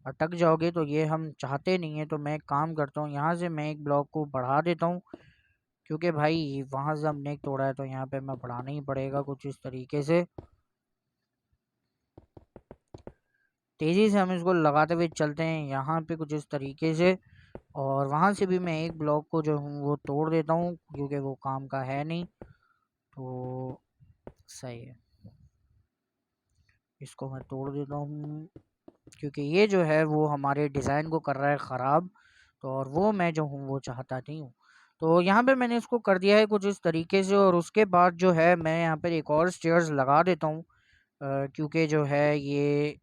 अटक जाओगे, तो ये हम चाहते नहीं है। तो मैं एक काम करता हूँ, यहाँ से मैं एक ब्लॉक को बढ़ा देता हूँ, क्योंकि भाई वहाँ से हमने एक तोड़ा है, तो यहाँ पे मैं बढ़ाना ही पड़ेगा कुछ इस तरीके से। तेज़ी से हम इसको लगाते हुए चलते हैं यहाँ पे कुछ इस तरीके से, और वहाँ से भी मैं एक ब्लॉक को जो हूँ वो तोड़ देता हूँ क्योंकि वो काम का है नहीं। तो सही है, इसको मैं तोड़ देता हूँ क्योंकि ये जो है वो हमारे डिज़ाइन को कर रहा है ख़राब। तो और वो मैं जो हूँ वो चाहता नहीं हूँ। तो यहाँ पे मैंने इसको कर दिया है कुछ इस तरीके से, और उसके बाद जो है मैं यहाँ पर एक और स्टेयर्स लगा देता हूँ क्योंकि जो है ये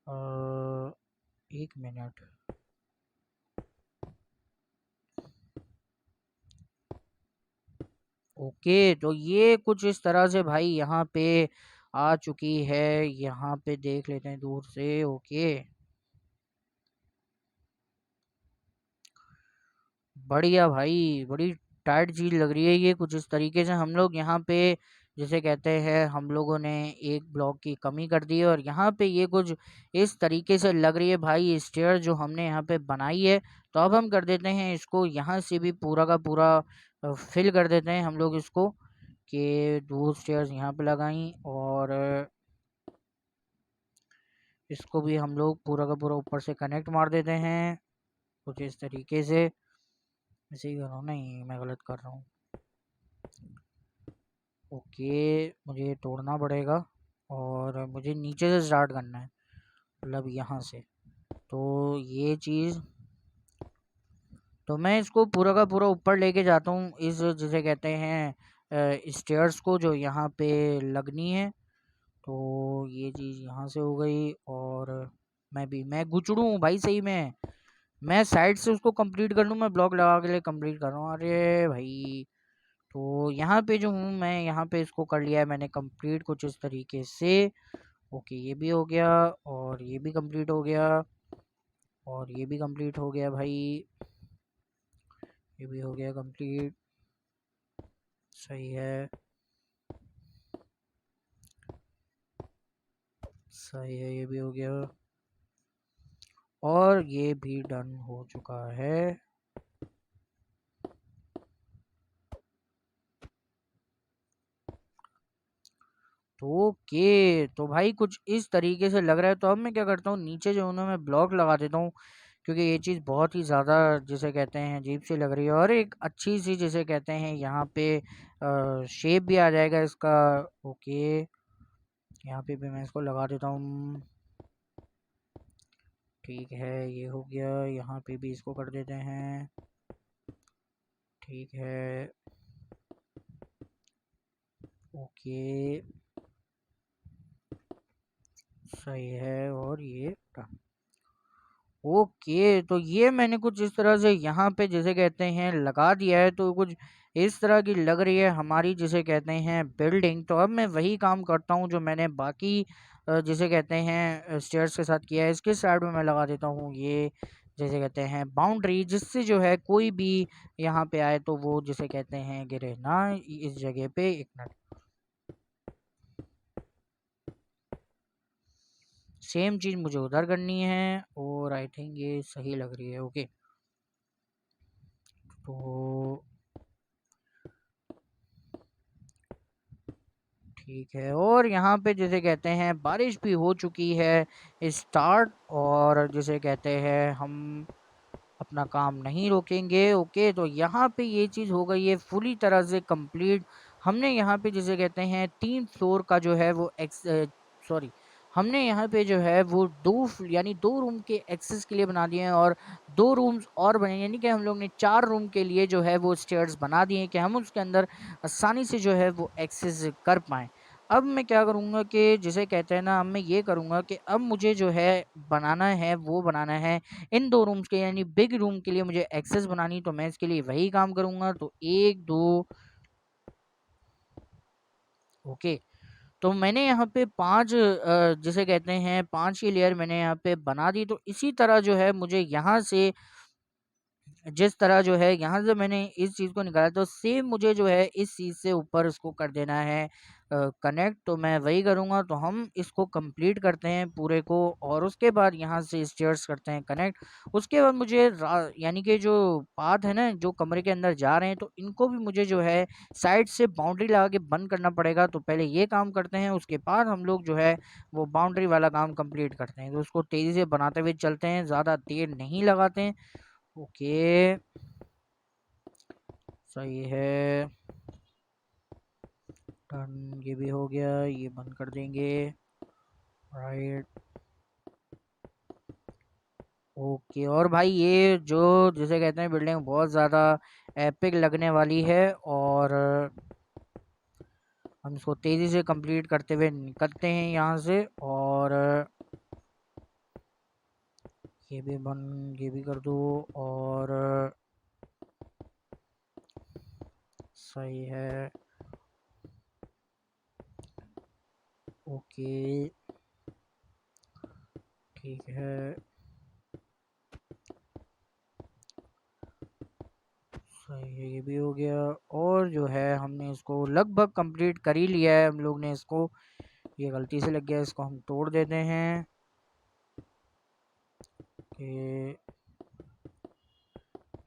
अ, 1 मिनट। ओके, तो ये कुछ इस तरह से भाई यहाँ पे आ चुकी है। यहाँ पे देख लेते हैं दूर से। ओके, बढ़िया भाई, बड़ी टाइट चीज़ लग रही है ये। कुछ इस तरीके से हम लोग यहाँ पे जिसे कहते हैं हम लोगों ने एक ब्लॉक की कमी कर दी है, और यहाँ पे ये कुछ इस तरीके से लग रही है भाई स्टेयर जो हमने यहाँ पे बनाई है। तो अब हम कर देते हैं इसको यहाँ से भी पूरा का पूरा फिल कर देते हैं हम लोग इसको, कि दो स्टेयर्स यहाँ पे लगाई, और इसको भी हम लोग पूरा का पूरा ऊपर से कनेक्ट मार देते हैं कुछ इस तरीके से। ऐसे ही कर रहा हूँ, नहीं मैं गलत कर रहा हूँ। ओके, मुझे ये तोड़ना पड़ेगा और मुझे नीचे से स्टार्ट करना है, मतलब यहाँ से। तो ये चीज़, तो मैं इसको पूरा का पूरा ऊपर लेके जाता हूँ इस जिसे कहते हैं स्टेयर्स को जो यहाँ पे लगनी है। तो ये चीज़ यहाँ से हो गई, और मैं गुचड़ू हूँ भाई सही में। मैं साइड से उसको कंप्लीट कर लूँ, मैं ब्लॉक लगा के लिए कंप्लीट कर रहा हूँ। अरे भाई, तो यहाँ पे जो हूँ मैं यहाँ पे इसको कर लिया है मैंने कंप्लीट कुछ इस तरीके से। ओके, ये भी हो गया, और ये भी कंप्लीट हो गया, और ये भी कंप्लीट हो गया भाई। ये भी हो गया कंप्लीट। सही है, सही है, ये भी हो गया, और ये भी डन हो चुका है। तो ओके, तो भाई कुछ इस तरीके से लग रहा है। तो अब मैं क्या करता हूँ, नीचे जो उन्हें मैं ब्लॉक लगा देता हूँ क्योंकि ये चीज़ बहुत ही ज़्यादा जिसे कहते हैं अजीब सी लग रही है, और एक अच्छी सी जिसे कहते हैं यहाँ पे शेप भी आ जाएगा इसका। ओके, यहाँ पे भी मैं इसको लगा देता हूँ। ठीक है, ये हो गया, यहाँ पे भी इसको कर देते हैं। ठीक है, ओके, सही है, और ये ओके, तो ये मैंने कुछ इस तरह से यहाँ पे जिसे कहते हैं लगा दिया है। तो कुछ इस तरह की लग रही है हमारी जिसे कहते हैं बिल्डिंग। तो अब मैं वही काम करता हूँ जो मैंने बाकी जिसे कहते हैं स्टेयर्स के साथ किया है। इसके साइड में मैं लगा देता हूँ ये जिसे कहते हैं बाउंड्री, जिससे जो है कोई भी यहाँ पे आए तो वो जिसे कहते हैं गिरे ना इस जगह पे। 1 मिनट, सेम चीज़ मुझे उधर करनी है, और आई थिंक ये सही लग रही है। ओके, तो ठीक है, और यहाँ पे जिसे कहते हैं बारिश भी हो चुकी है स्टार्ट, और जिसे कहते हैं हम अपना काम नहीं रोकेंगे। ओके, तो यहाँ पे ये चीज़ हो गई है फुली तरह से कंप्लीट। हमने यहाँ पे जिसे कहते हैं 3 फ्लोर का जो है वो सॉरी, हमने यहाँ पे जो है वो यानी 2 रूम के एक्सेस के लिए बना दिए हैं, और 2 रूम्स और बने, यानी कि हम लोग ने 4 रूम के लिए जो है वो स्टेयर्स बना दिए हैं कि हम उसके अंदर आसानी से जो है वो एक्सेस कर पाएँ। अब मैं क्या करूँगा कि जिसे कहते हैं ना, अब मैं ये करूँगा कि अब मुझे जो है बनाना है वो बनाना है इन 2 रूम्स के, यानी बिग रूम के लिए मुझे एक्सेस बनानी। तो मैं इसके लिए वही काम करूँगा। तो 1, 2, ओके। तो मैंने यहाँ पे 5 जिसे कहते हैं 5 की लेयर मैंने यहाँ पे बना दी। तो इसी तरह जो है मुझे यहाँ से जिस तरह जो है यहाँ से मैंने इस चीज़ को निकाला, तो सेम मुझे जो है इस चीज़ से ऊपर इसको कर देना है। कनेक्ट, तो मैं वही करूँगा। तो हम इसको कंप्लीट करते हैं पूरे को और उसके बाद यहाँ से स्टेयर्स करते हैं कनेक्ट। उसके बाद मुझे यानी कि जो पाथ है ना जो कमरे के अंदर जा रहे हैं, तो इनको भी मुझे जो है साइड से बाउंड्री लगा के बंद करना पड़ेगा। तो पहले ये काम करते हैं, उसके बाद हम लोग जो है वो बाउंड्री वाला काम कंप्लीट करते हैं। तो उसको तेज़ी से बनाते हुए चलते हैं, ज़्यादा देर नहीं लगाते हैं। ओके, सही है, डन। ये भी हो गया, ये बंद कर देंगे, राइट। ओके, और भाई ये जो जिसे कहते हैं बिल्डिंग बहुत ज़्यादा एपिक लगने वाली है, और हम इसको तेज़ी से कंप्लीट करते हुए निकलते हैं यहाँ से। और ये भी कर दो, और सही है, ओके, ठीक है, सही है, ये भी हो गया। और जो है हमने इसको लगभग कंप्लीट कर ही लिया है हम लोग ने इसको। ये गलती से लग गया, इसको हम तोड़ देते हैं। ओके,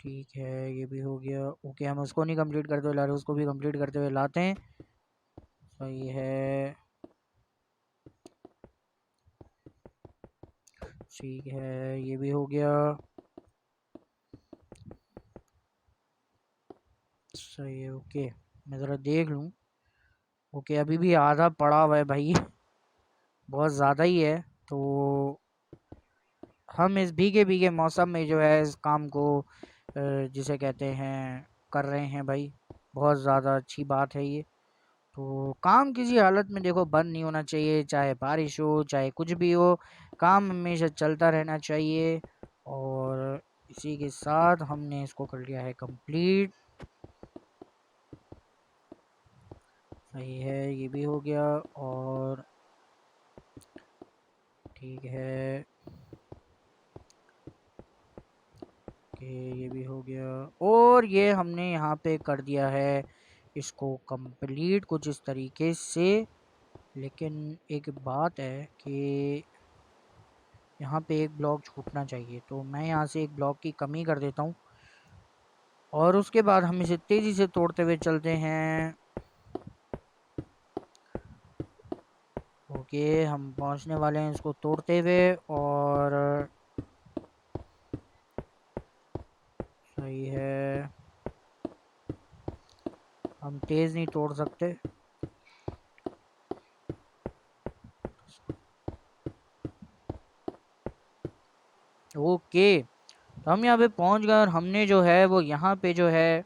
ठीक है, ये भी हो गया। ओके, हम उसको नहीं कंप्लीट करते हुए ला रहे, उसको भी कंप्लीट करते हुए लाते हैं। सही है, ठीक है, ये भी हो गया। सही है, ओके, मैं ज़रा देख लूँ। ओके, अभी भी आधा पड़ा हुआ है भाई, बहुत ज़्यादा ही है। तो हम इस भीगे भीगे मौसम में जो है इस काम को जिसे कहते हैं कर रहे हैं भाई। बहुत ज़्यादा अच्छी बात है ये। तो काम किसी हालत में देखो बंद नहीं होना चाहिए, चाहे बारिश हो चाहे कुछ भी हो, काम हमेशा चलता रहना चाहिए। और इसी के साथ हमने इसको कर लिया है कंप्लीट। सही है, ये भी हो गया, और ठीक है, ओके, ये भी हो गया। और ये हमने यहाँ पे कर दिया है इसको कंप्लीट कुछ इस तरीके से। लेकिन एक बात है कि यहाँ पे एक ब्लॉक छूटना चाहिए, तो मैं यहाँ से एक ब्लॉक की कमी कर देता हूँ, और उसके बाद हम इसे तेज़ी से तोड़ते हुए चलते हैं। ओके, हम पहुँचने वाले हैं इसको तोड़ते हुए, और सही है, हम तेज़ नहीं तोड़ सकते। ओके, तो हम यहाँ पे पहुँच गए, और हमने जो है वो यहाँ पे जो है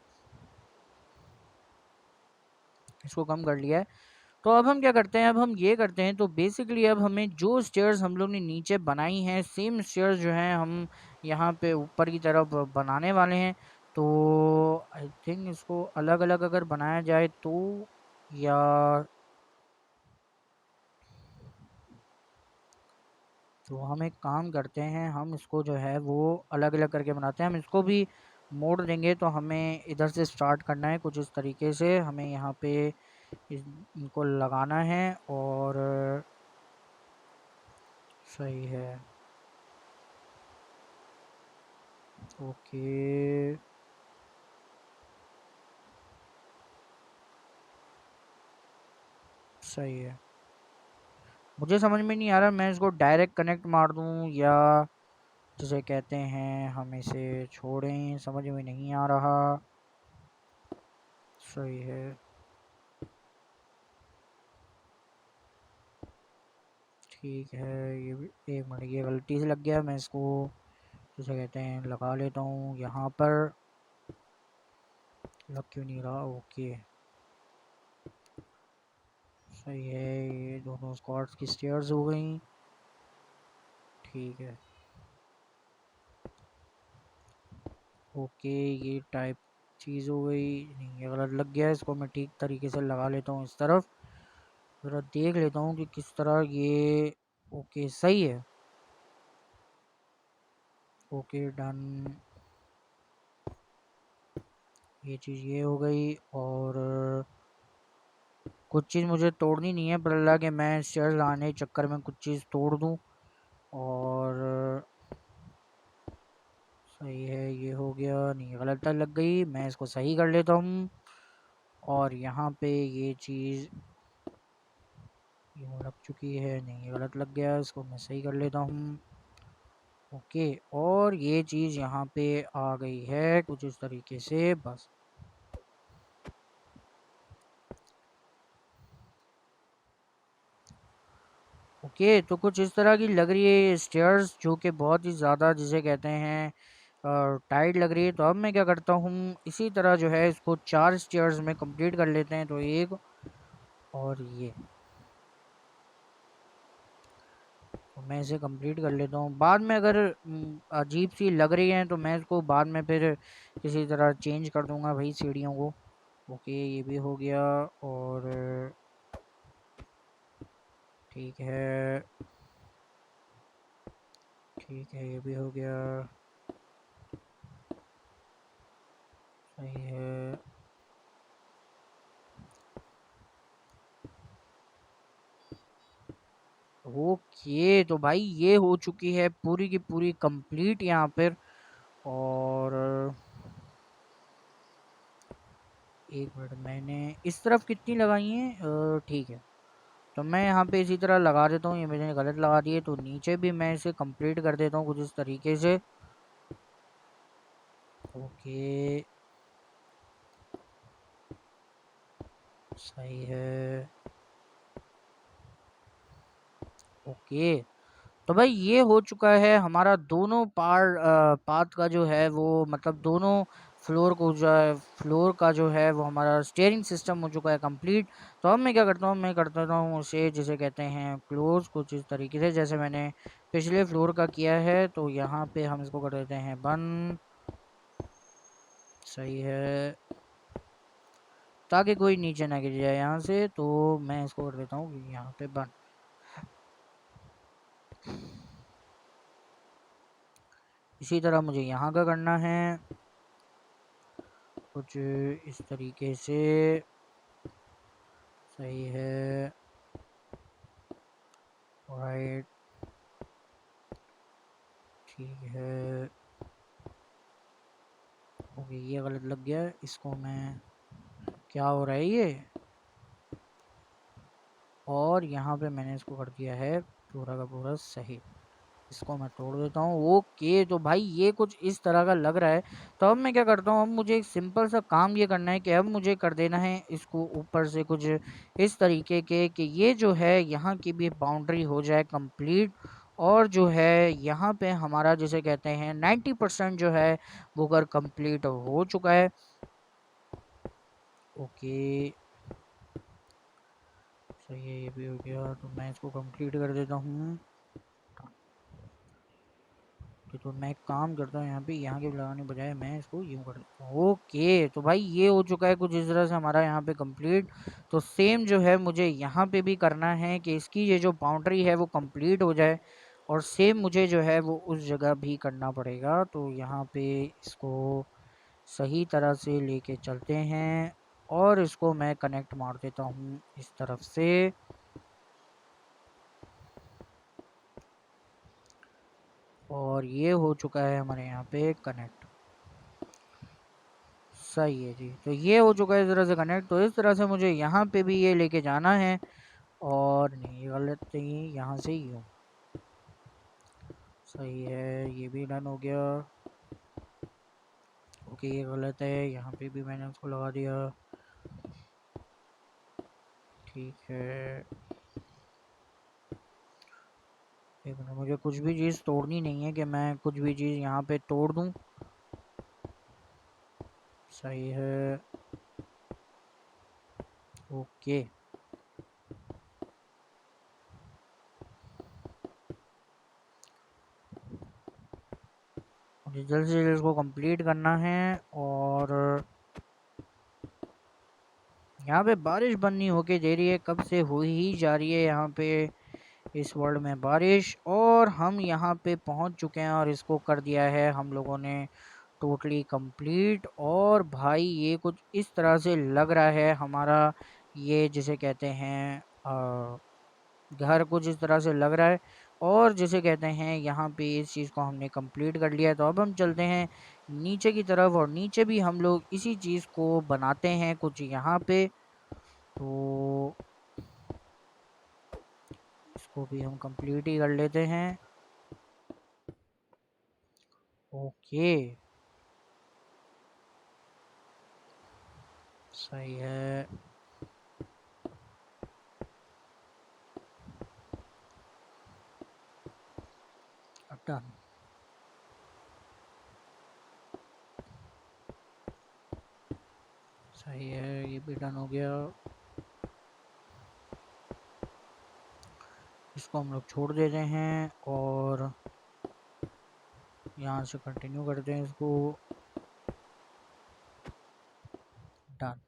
इसको कम कर लिया है। तो अब हम क्या करते हैं, अब हम ये करते हैं, तो बेसिकली अब हमें जो स्टेयर्स हम लोग ने नीचे बनाई हैं सेम स्टेयर्स जो हैं हम यहाँ पे ऊपर की तरफ बनाने वाले हैं। तो आई थिंक इसको अलग अलग अगर बनाया जाए तो, या तो हम एक काम करते हैं, हम इसको जो है वो अलग अलग करके बनाते हैं। हम इसको भी मोड़ देंगे, तो हमें इधर से स्टार्ट करना है कुछ इस तरीके से। हमें यहाँ पे इनको लगाना है, और सही है, ओके, सही है। मुझे समझ में नहीं आ रहा मैं इसको डायरेक्ट कनेक्ट मार दूं, या जिसे कहते हैं हम इसे छोड़ें, समझ में नहीं आ रहा। सही है, ठीक है, ये भी एक मिनट, ये गलती से लग गया। मैं इसको जिसे कहते हैं लगा लेता हूँ यहाँ पर। लग क्यों नहीं रहा? ओके, सही है, ये दोनों स्क्वाड्स की स्टेयर्स हो गई। ठीक है, ओके, ये टाइप चीज़ हो गई। नहीं, ये गलत लग गया, इसको मैं ठीक तरीके से लगा लेता हूँ इस तरफ। ज़रा देख लेता हूँ कि किस तरह ये। ओके, सही है, ओके, डन। ये चीज़ ये हो गई, और कुछ चीज़ मुझे तोड़नी नहीं है, पर लगा कि मैं स्टेयर्स लगाने के चक्कर में कुछ चीज़ तोड़ दूं। और सही है, ये हो गया। नहीं, गलत लग गई, मैं इसको सही कर लेता हूँ। और यहाँ पे ये चीज़ यूँ लग चुकी है, नहीं ये गलत लग गया, इसको मैं सही कर लेता हूँ। ओके, और ये चीज़ यहाँ पे आ गई है कुछ इस तरीके से, बस। ओके, तो कुछ इस तरह की लग रही है ये स्टेयर्स, जो कि बहुत ही ज़्यादा जिसे कहते हैं टाइट लग रही है। तो अब मैं क्या करता हूँ, इसी तरह जो है इसको 4 स्टेयर्स में कंप्लीट कर लेते हैं। तो एक और ये, तो मैं इसे कंप्लीट कर लेता हूँ। बाद में अगर अजीब सी लग रही है तो मैं इसको बाद में फिर किसी तरह चेंज कर दूंगा भाई सीढ़ियों को। ओके, ये भी हो गया। और ठीक है, ठीक है, ये भी हो गया। सही है। ओके, तो भाई ये हो चुकी है पूरी की पूरी कंप्लीट यहाँ पर। और एक मिनट, मैंने इस तरफ कितनी लगाई है? ठीक है, तो मैं यहाँ पे इसी तरह लगा देता हूँ। ये मैंने गलत लगा दिए, तो नीचे भी मैं इसे कंप्लीट कर देता हूँ कुछ इस तरीके से। ओके, सही है। ओके, तो भाई ये हो चुका है हमारा दोनों पाथ का जो है वो, मतलब दोनों फ्लोर को जो है, फ्लोर का जो है वो हमारा स्टीयरिंग सिस्टम हो चुका है कंप्लीट। तो अब मैं क्या करता हूँ, मैं कर देता हूँ उसे जिसे कहते हैं क्लोज, कुछ इस तरीके से जैसे मैंने पिछले फ्लोर का किया है। तो यहाँ पे हम इसको कर देते हैं बंद। सही है, ताकि कोई नीचे ना गिर जाए यहाँ से। तो मैं इसको कर देता हूँ यहाँ पे बंद। इसी तरह मुझे यहाँ का करना है कुछ इस तरीके से। सही है, राइट, ठीक है। ओके, ये गलत लग गया, इसको मैं, क्या हो रहा है ये? और यहाँ पे मैंने इसको कर दिया है पूरा का पूरा सही। इसको मैं तोड़ देता हूँ। ओके, तो भाई ये कुछ इस तरह का लग रहा है। तो अब मैं क्या करता हूँ, अब मुझे एक सिंपल सा काम ये करना है कि अब मुझे कर देना है इसको ऊपर से कुछ इस तरीके के कि ये जो है यहाँ की भी बाउंड्री हो जाए कंप्लीट। और जो है यहाँ पे हमारा जिसे कहते हैं 90% जो है वो कर कंप्लीट हो चुका है। ओके, सही है, ये भी हो गया। तो मैं इसको कंप्लीट कर देता हूँ। तो मैं एक काम करता हूँ, यहाँ पे यहाँ के लगाने बजाय मैं इसको यूँ कर देता हूँ। ओके, तो भाई ये हो चुका है कुछ इस तरह से हमारा यहाँ पे कंप्लीट। तो सेम जो है मुझे यहाँ पे भी करना है कि इसकी ये जो बाउंड्री है वो कंप्लीट हो जाए। और सेम मुझे जो है वो उस जगह भी करना पड़ेगा। तो यहाँ पे इसको सही तरह से लेके चलते हैं। और इसको मैं कनेक्ट मार देता हूँ इस तरफ से। और ये हो चुका है हमारे यहाँ पे कनेक्ट। सही है जी, तो ये हो चुका है इस तरह से कनेक्ट। तो इस तरह से मुझे यहाँ पे भी ये लेके जाना है। और नहीं, गलत नहीं, यहाँ से ही हूँ। सही है, ये भी डन हो गया। ओके, ये गलत है, यहाँ पे भी मैंने उसको लगा दिया। ठीक है, एक मिनट, मुझे कुछ भी चीज़ तोड़नी नहीं है कि मैं कुछ भी चीज़ यहाँ पे तोड़ दूँ। सही है, ओके। मुझे जल्द से जल्द इसको कंप्लीट करना है। और यहाँ पे बारिश बंद नहीं होके दे रही है, कब से हो ही जा रही है यहाँ पे इस वर्ल्ड में बारिश। और हम यहाँ पे पहुँच चुके हैं और इसको कर दिया है हम लोगों ने टोटली कंप्लीट। और भाई ये कुछ इस तरह से लग रहा है हमारा ये जिसे कहते हैं घर कुछ इस तरह से लग रहा है। और जिसे कहते हैं यहाँ पे इस चीज़ को हमने कंप्लीट कर लिया है, तो अब हम चलते हैं नीचे की तरफ, और नीचे भी हम लोग इसी चीज़ को बनाते हैं कुछ यहाँ पे। तो इसको भी हम कंप्लीट ही कर लेते हैं। ओके, सही है। डन। सही है, ये भी डन हो गया। इसको हम लोग छोड़ देते हैं और यहाँ से कंटिन्यू करते हैं इसको। डन।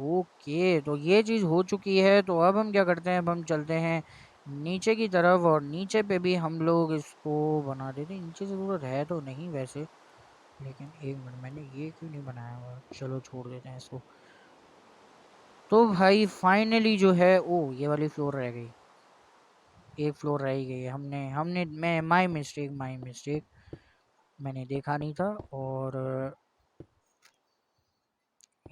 ओके, तो ये चीज़ हो चुकी है। तो अब हम क्या करते हैं, अब हम चलते हैं नीचे की तरफ, और नीचे पे भी हम लोग इसको बना देते हैं। नीचे ज़रूरत है तो नहीं वैसे, लेकिन एक मिनट, मैंने ये क्यों नहीं बनाया हुआ? चलो छोड़ देते हैं इसको। तो भाई फाइनली जो है, ओ ये वाली फ्लोर रह गई, एक फ्लोर रह ही गई है। हमने हमने मैं माई मिस्टेक, माई मिस्टेक, मैंने देखा नहीं था। और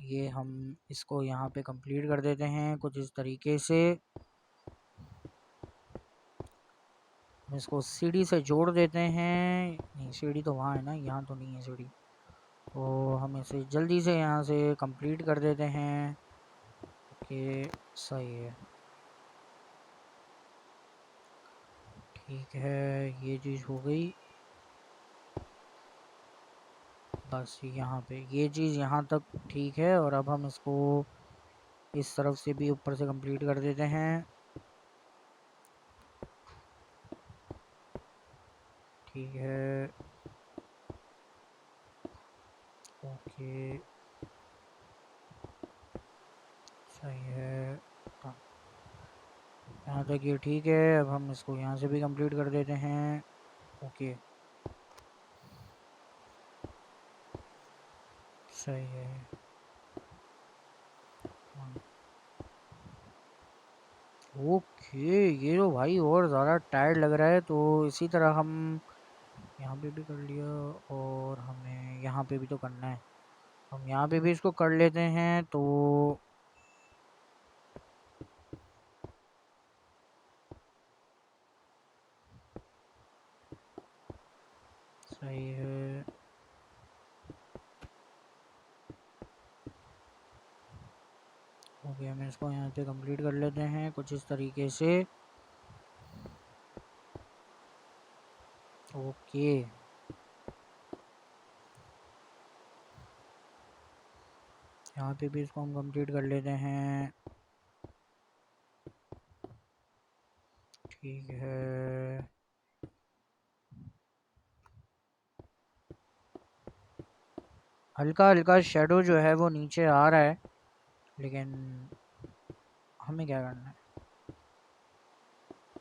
ये हम इसको यहाँ पे कंप्लीट कर देते हैं कुछ इस तरीके से। हम इसको सीढ़ी से जोड़ देते हैं। नहीं, सीढ़ी तो वहाँ है ना, यहाँ तो नहीं है सीढ़ी। तो हम इसे जल्दी से यहाँ से कंप्लीट कर देते हैं। ओके, सही है, ठीक है, ये चीज़ हो गई। बस यहाँ पे ये चीज़ यहाँ तक ठीक है। और अब हम इसको इस तरफ से भी ऊपर से कंप्लीट कर देते हैं। ठीक है, ओके, सही है। हाँ, यहाँ तक ये ठीक है। अब हम इसको यहाँ से भी कंप्लीट कर देते हैं। ओके, सही है। हाँ, ओके, ये तो भाई और ज़्यादा टायर्ड लग रहा है। तो इसी तरह हम यहाँ पे भी कर लिया, और हमें यहाँ पे भी तो करना है। हम यहाँ पे भी इसको कर लेते हैं। तो सही है, हो गया। हम इसको यहाँ पे कंप्लीट कर लेते हैं कुछ इस तरीके से। ओके, यहाँ पे भी इसको हम कंप्लीट कर लेते हैं। ठीक है, हल्का हल्का शेडो जो है वो नीचे आ रहा है, लेकिन हमें क्या करना है।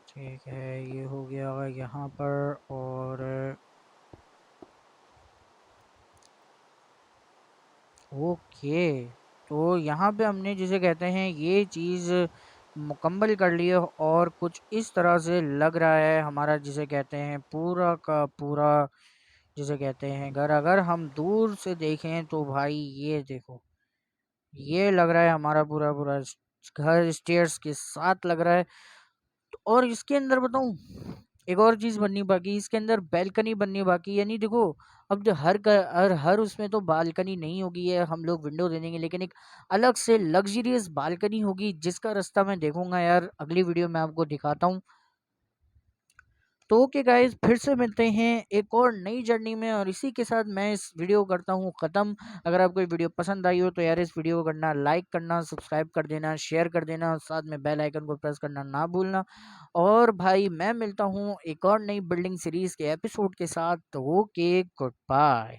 ठीक है, ये हो गया यहाँ पर। और ओके, तो यहाँ पे हमने जिसे कहते हैं ये चीज़ मुकम्मल कर ली है। और कुछ इस तरह से लग रहा है हमारा जिसे कहते हैं पूरा का पूरा जिसे कहते हैं घर। अगर हम दूर से देखें तो भाई ये देखो, ये लग रहा है हमारा पूरा पूरा घर स्टेयर्स के साथ लग रहा है। और इसके अंदर बताऊं, एक और चीज बननी बाकी, इसके अंदर बैल्कनी बननी बाकी। यानी देखो, अब जो हर उसमें तो बालकनी नहीं होगी, है हम लोग विंडो दे देंगे, लेकिन एक अलग से लग्जरियस बालकनी होगी, जिसका रास्ता मैं देखूंगा यार, अगली वीडियो में आपको दिखाता हूँ। तो ओके गाइस, फिर से मिलते हैं एक और नई जर्नी में, और इसी के साथ मैं इस वीडियो को करता हूँ ख़त्म। अगर आपको ये वीडियो पसंद आई हो तो यार इस वीडियो को करना लाइक करना, सब्सक्राइब कर देना, शेयर कर देना, साथ में बेल आइकन को प्रेस करना ना भूलना। और भाई मैं मिलता हूँ एक और नई बिल्डिंग सीरीज़ के एपिसोड के साथ। तो ओके, गुड बाय।